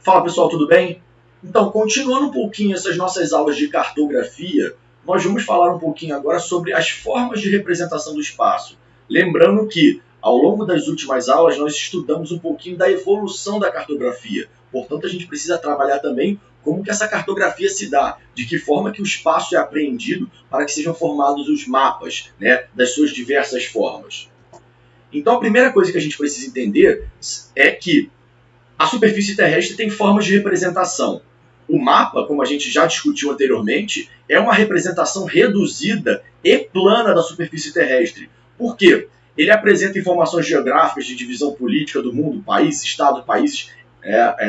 Fala pessoal, tudo bem? Então, continuando um pouquinho essas nossas aulas de cartografia, nós vamos falar um pouquinho agora sobre as formas de representação do espaço. Lembrando que, ao longo das últimas aulas, nós estudamos um pouquinho da evolução da cartografia. Portanto, a gente precisa trabalhar também como que essa cartografia se dá, de que forma que o espaço é apreendido para que sejam formados os mapas, né, das suas diversas formas. Então, a primeira coisa que a gente precisa entender é que a superfície terrestre tem formas de representação. O mapa, como a gente já discutiu anteriormente, é uma representação reduzida e plana da superfície terrestre. Por quê? Ele apresenta informações geográficas de divisão política do mundo, países, estados, países,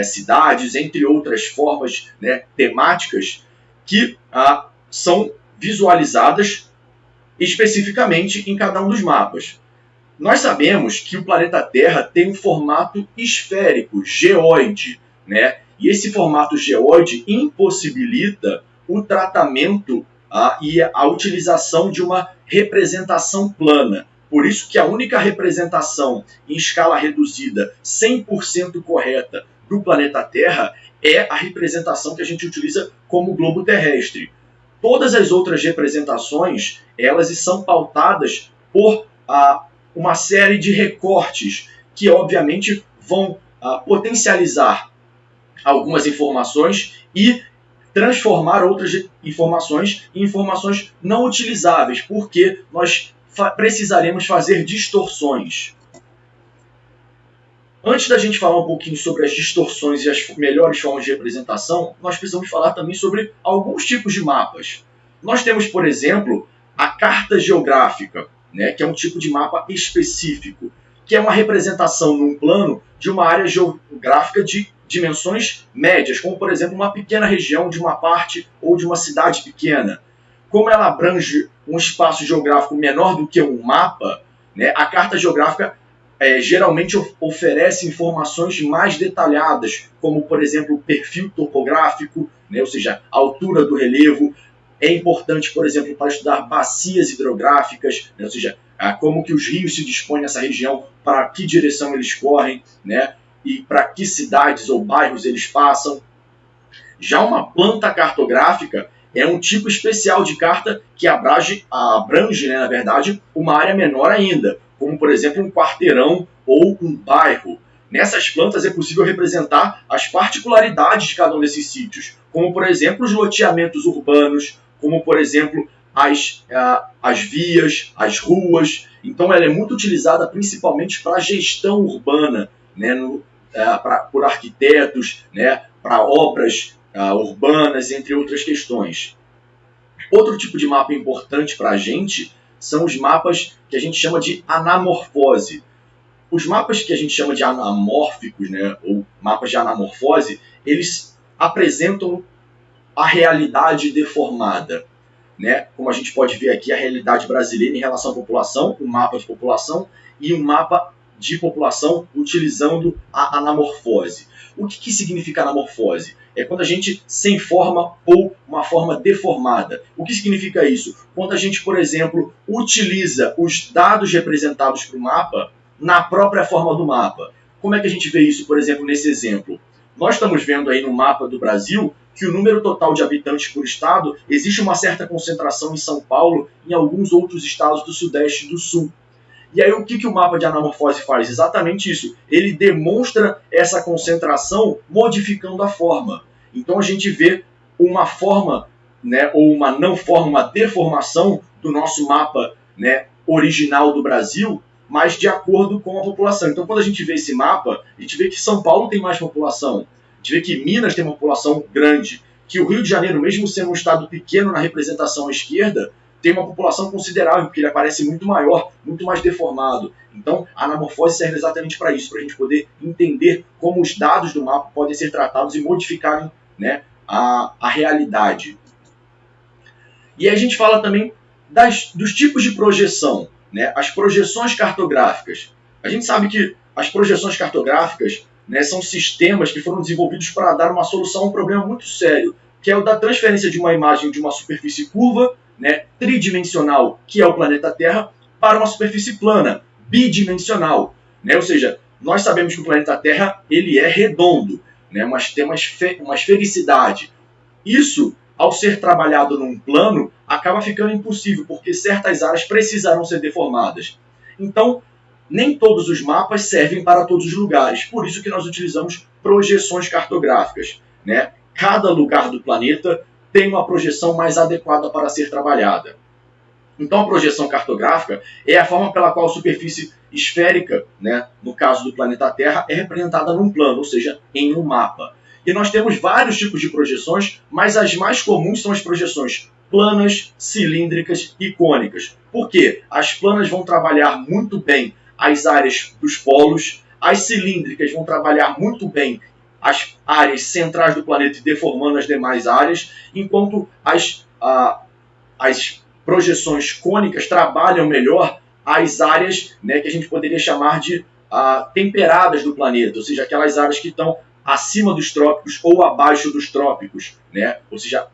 cidades, entre outras formas, né, temáticas que são visualizadas especificamente em cada um dos mapas. Nós sabemos que o planeta Terra tem um formato esférico, geóide, né? E esse formato geóide impossibilita o tratamento e a utilização de uma representação plana. Por isso que a única representação em escala reduzida 100% correta do planeta Terra é a representação que a gente utiliza como globo terrestre. Todas as outras representações, elas são pautadas por uma série de recortes que, obviamente, vão potencializar algumas informações e transformar outras informações em informações não utilizáveis, porque nós precisaremos fazer distorções. Antes da gente falar um pouquinho sobre as distorções e as melhores formas de representação, nós precisamos falar também sobre alguns tipos de mapas. Nós temos, por exemplo, a carta geográfica, né, que é um tipo de mapa específico, que é uma representação num plano de uma área geográfica de dimensões médias, como, por exemplo, uma pequena região de uma parte ou de uma cidade pequena. Como ela abrange um espaço geográfico menor do que um mapa, né, a carta geográfica geralmente oferece informações mais detalhadas, como, por exemplo, o perfil topográfico, né, ou seja, a altura do relevo. É importante, por exemplo, para estudar bacias hidrográficas, né, ou seja, como que os rios se dispõem nessa região, para que direção eles correm, né, e para que cidades ou bairros eles passam. Já uma planta cartográfica é um tipo especial de carta que abrange, né, na verdade, uma área menor ainda, como, por exemplo, um quarteirão ou um bairro. Nessas plantas é possível representar as particularidades de cada um desses sítios, como, por exemplo, os loteamentos urbanos, como, por exemplo, as vias, as ruas. Então, ela é muito utilizada principalmente para a gestão urbana, né, por arquitetos, né, para obras urbanas, entre outras questões. Outro tipo de mapa importante para a gente são os mapas que a gente chama de anamorfose. Os mapas que a gente chama de anamórficos, né, ou mapas de anamorfose, eles apresentam a realidade deformada, né? Como a gente pode ver aqui, a realidade brasileira em relação à população, um mapa de população e um mapa de população utilizando a anamorfose. O que significa anamorfose? É quando a gente sem forma ou uma forma deformada. O que significa isso? Quando a gente, por exemplo, utiliza os dados representados para o mapa na própria forma do mapa. Como é que a gente vê isso, por exemplo, nesse exemplo? Nós estamos vendo aí no mapa do Brasil que o número total de habitantes por estado, existe uma certa concentração em São Paulo e em alguns outros estados do Sudeste e do Sul. E aí o que o mapa de anamorfose faz? Exatamente isso. Ele demonstra essa concentração modificando a forma. Então a gente vê uma forma, né, ou uma não forma, uma deformação do nosso mapa, né, original do Brasil, mas de acordo com a população. Então quando a gente vê esse mapa, a gente vê que São Paulo tem mais população. A gente vê que Minas tem uma população grande, que o Rio de Janeiro, mesmo sendo um estado pequeno na representação à esquerda, tem uma população considerável, porque ele aparece muito maior, muito mais deformado. Então, a anamorfose serve exatamente para isso, para a gente poder entender como os dados do mapa podem ser tratados e modificarem, né, a realidade. E aí a gente fala também dos tipos de projeção, né, as projeções cartográficas. A gente sabe que as projeções cartográficas, né, são sistemas que foram desenvolvidos para dar uma solução a um problema muito sério, que é o da transferência de uma imagem de uma superfície curva, né, tridimensional, que é o planeta Terra, para uma superfície plana, bidimensional. Né? Ou seja, nós sabemos que o planeta Terra ele é redondo, né, mas ter uma esfericidade. Isso, ao ser trabalhado num plano, acaba ficando impossível, porque certas áreas precisarão ser deformadas. Então, nem todos os mapas servem para todos os lugares, por isso que nós utilizamos projeções cartográficas, né? Cada lugar do planeta tem uma projeção mais adequada para ser trabalhada. Então, a projeção cartográfica é a forma pela qual a superfície esférica, né, no caso do planeta Terra, é representada num plano, ou seja, em um mapa. E nós temos vários tipos de projeções, mas as mais comuns são as projeções planas, cilíndricas e cônicas. Por quê? As planas vão trabalhar muito bem as áreas dos polos, as cilíndricas vão trabalhar muito bem as áreas centrais do planeta e deformando as demais áreas, enquanto as projeções cônicas trabalham melhor as áreas, né, que a gente poderia chamar de temperadas do planeta, ou seja, aquelas áreas que estão acima dos trópicos ou abaixo dos trópicos, né, ou seja,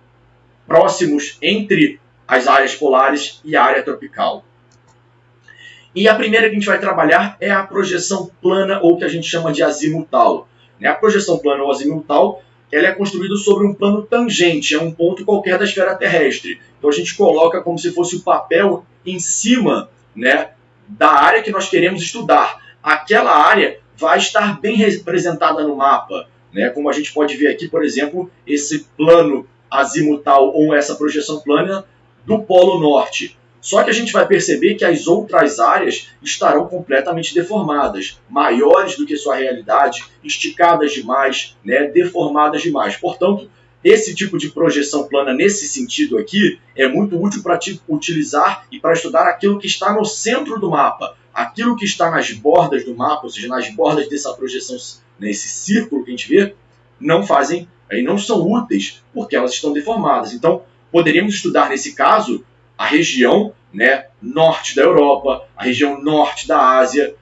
próximos entre as áreas polares e a área tropical. E a primeira que a gente vai trabalhar é a projeção plana, ou que a gente chama de azimutal. A projeção plana ou azimutal, ela é construída sobre um plano tangente, é um ponto qualquer da esfera terrestre. Então a gente coloca como se fosse o papel em cima, né, da área que nós queremos estudar. Aquela área vai estar bem representada no mapa, né, como a gente pode ver aqui, por exemplo, esse plano azimutal ou essa projeção plana do Polo Norte. Só que a gente vai perceber que as outras áreas estarão completamente deformadas, maiores do que sua realidade, esticadas demais, né, deformadas demais. Portanto, esse tipo de projeção plana, nesse sentido aqui, é muito útil para utilizar e para estudar aquilo que está no centro do mapa. Aquilo que está nas bordas do mapa, ou seja, nas bordas dessa projeção, nesse círculo que a gente vê, não são úteis, porque elas estão deformadas. Então, poderíamos estudar, nesse caso, a região, né, norte da Europa, a região norte da Ásia,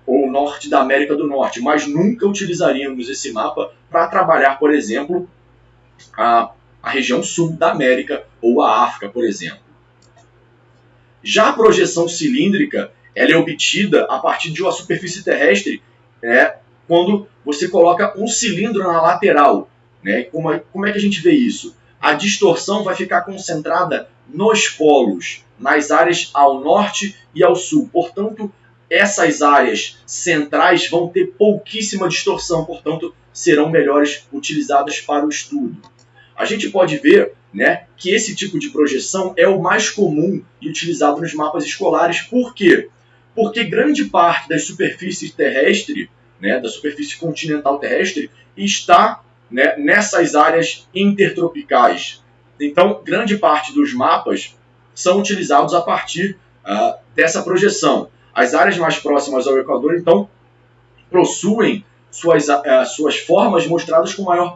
ou norte da América do Norte, mas nunca utilizaríamos esse mapa para trabalhar, por exemplo, a região sul da América ou a África, por exemplo. Já a projeção cilíndrica, ela é obtida a partir de uma superfície terrestre, né, quando você coloca um cilindro na lateral. Né? Como é que a gente vê isso? A distorção vai ficar concentrada nos polos, nas áreas ao norte e ao sul. Portanto, essas áreas centrais vão ter pouquíssima distorção, portanto, serão melhores utilizadas para o estudo. A gente pode ver, né, que esse tipo de projeção é o mais comum e utilizado nos mapas escolares. Por quê? Porque grande parte da superfície terrestre, né, da superfície continental terrestre, está, né, nessas áreas intertropicais. Então, grande parte dos mapas são utilizados a partir dessa projeção. As áreas mais próximas ao Equador, então, possuem suas formas mostradas com maior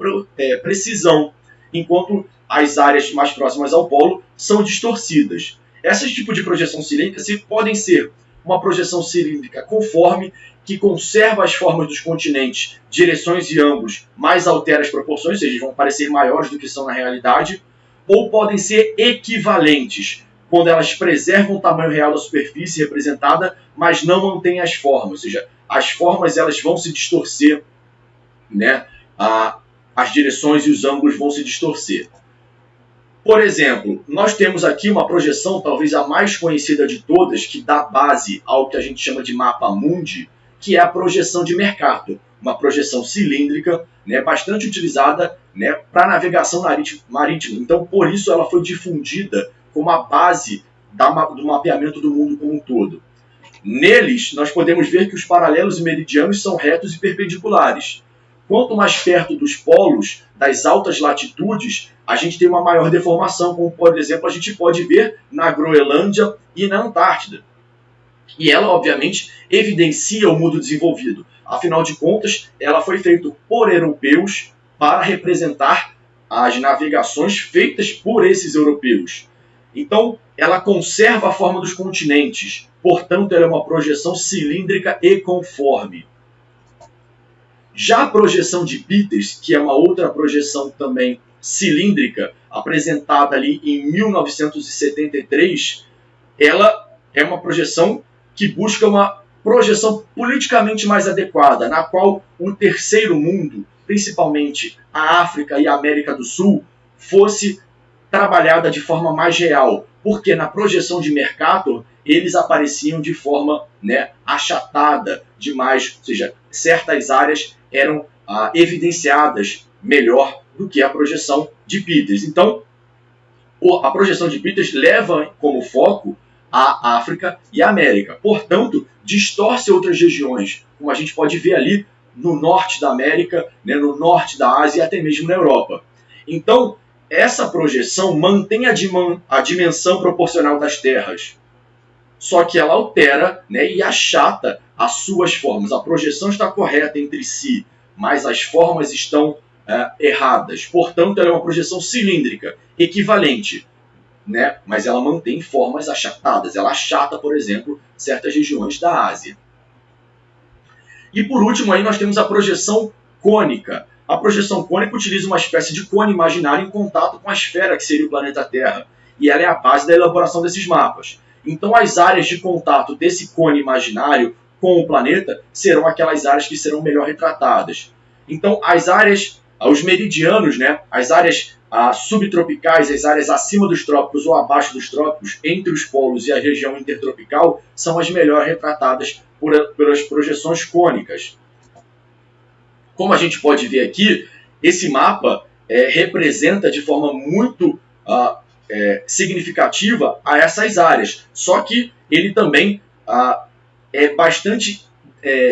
precisão, enquanto as áreas mais próximas ao polo são distorcidas. Esses tipos de projeção cilíndrica podem ser uma projeção cilíndrica conforme, que conserva as formas dos continentes, direções e ângulos, mas altera as proporções, ou seja, vão parecer maiores do que são na realidade, ou podem ser equivalentes, quando elas preservam o tamanho real da superfície representada, mas não mantêm as formas, ou seja, as formas elas vão se distorcer, né? As direções e os ângulos vão se distorcer. Por exemplo, nós temos aqui uma projeção, talvez a mais conhecida de todas, que dá base ao que a gente chama de mapa mundi, que é a projeção de Mercator, uma projeção cilíndrica, né, bastante utilizada, né, para navegação marítima. Então, por isso ela foi difundida como a base do mapeamento do mundo como um todo. Neles, nós podemos ver que os paralelos e meridianos são retos e perpendiculares. Quanto mais perto dos polos, das altas latitudes, a gente tem uma maior deformação, como, por exemplo, a gente pode ver na Groenlândia e na Antártida. E ela, obviamente, evidencia o mundo desenvolvido. Afinal de contas, ela foi feita por europeus para representar as navegações feitas por esses europeus. Então, ela conserva a forma dos continentes. Portanto, ela é uma projeção cilíndrica e conforme. Já a projeção de Peters, que é uma outra projeção também cilíndrica, apresentada ali em 1973, ela é uma projeção que busca uma projeção politicamente mais adequada, na qual o terceiro mundo principalmente a África e a América do Sul, fosse trabalhada de forma mais real, porque na projeção de Mercator eles apareciam de forma, né, achatada demais, ou seja, certas áreas eram evidenciadas melhor do que a projeção de Peters. Então, a projeção de Peters leva como foco a África e a América. Portanto, distorce outras regiões, como a gente pode ver ali no norte da América, né, no norte da Ásia e até mesmo na Europa. Então, essa projeção mantém a dimensão proporcional das terras, só que ela altera, né, e achata as suas formas. A projeção está correta entre si, mas as formas estão erradas. Portanto, ela é uma projeção cilíndrica, equivalente, né, mas ela mantém formas achatadas. Ela achata, por exemplo, certas regiões da Ásia. E por último, aí nós temos a projeção cônica. A projeção cônica utiliza uma espécie de cone imaginário em contato com a esfera que seria o planeta Terra. E ela é a base da elaboração desses mapas. Então, as áreas de contato desse cone imaginário com o planeta serão aquelas áreas que serão melhor retratadas. Então, as áreas, os meridianos, né, as áreas subtropicais, as áreas acima dos trópicos ou abaixo dos trópicos, entre os polos e a região intertropical, são as melhor retratadas pelas projeções cônicas. Como a gente pode ver aqui, esse mapa representa de forma muito significativa a essas áreas. Só que ele também é bastante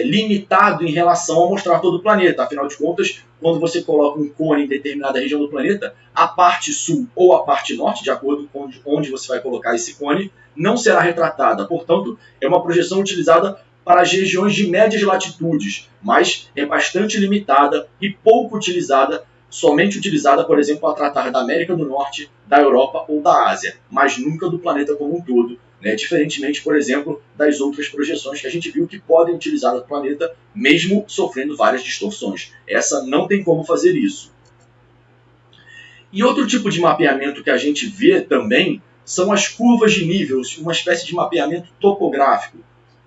limitado em relação a mostrar todo o planeta. Afinal de contas, quando você coloca um cone em determinada região do planeta, a parte sul ou a parte norte, de acordo com onde você vai colocar esse cone, não será retratada. Portanto, é uma projeção utilizada para as regiões de médias latitudes, mas é bastante limitada e pouco utilizada, somente utilizada, por exemplo, para tratar da América do Norte, da Europa ou da Ásia, mas nunca do planeta como um todo, né? Diferentemente, por exemplo, das outras projeções que a gente viu que podem utilizar o planeta, mesmo sofrendo várias distorções. Essa não tem como fazer isso. E outro tipo de mapeamento que a gente vê também são as curvas de nível, uma espécie de mapeamento topográfico.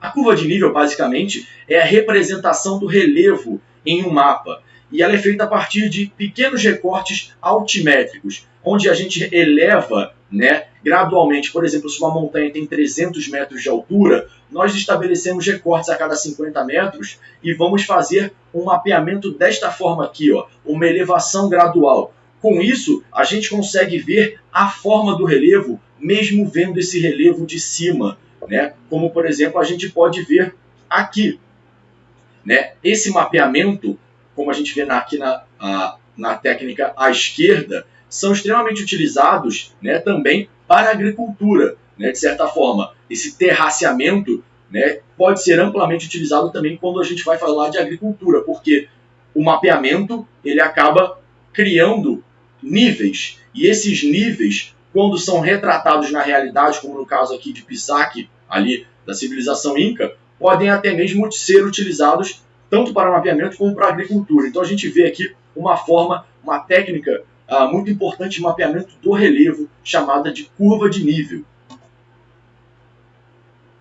A curva de nível, basicamente, é a representação do relevo em um mapa. E ela é feita a partir de pequenos recortes altimétricos, onde a gente eleva, né, gradualmente. Por exemplo, se uma montanha tem 300 metros de altura, nós estabelecemos recortes a cada 50 metros e vamos fazer um mapeamento desta forma aqui, ó, uma elevação gradual. Com isso, a gente consegue ver a forma do relevo, mesmo vendo esse relevo de cima, né? Como, por exemplo, a gente pode ver aqui, né? Esse mapeamento, como a gente vê aqui na técnica à esquerda, são extremamente utilizados, né, também para a agricultura, né, de certa forma. Esse terraceamento, né, pode ser amplamente utilizado também quando a gente vai falar de agricultura, porque o mapeamento ele acaba criando níveis, e esses níveis, quando são retratados na realidade, como no caso aqui de Pisac, ali da civilização Inca, podem até mesmo ser utilizados tanto para mapeamento como para agricultura. Então a gente vê aqui uma forma, uma técnica muito importante de mapeamento do relevo, chamada de curva de nível.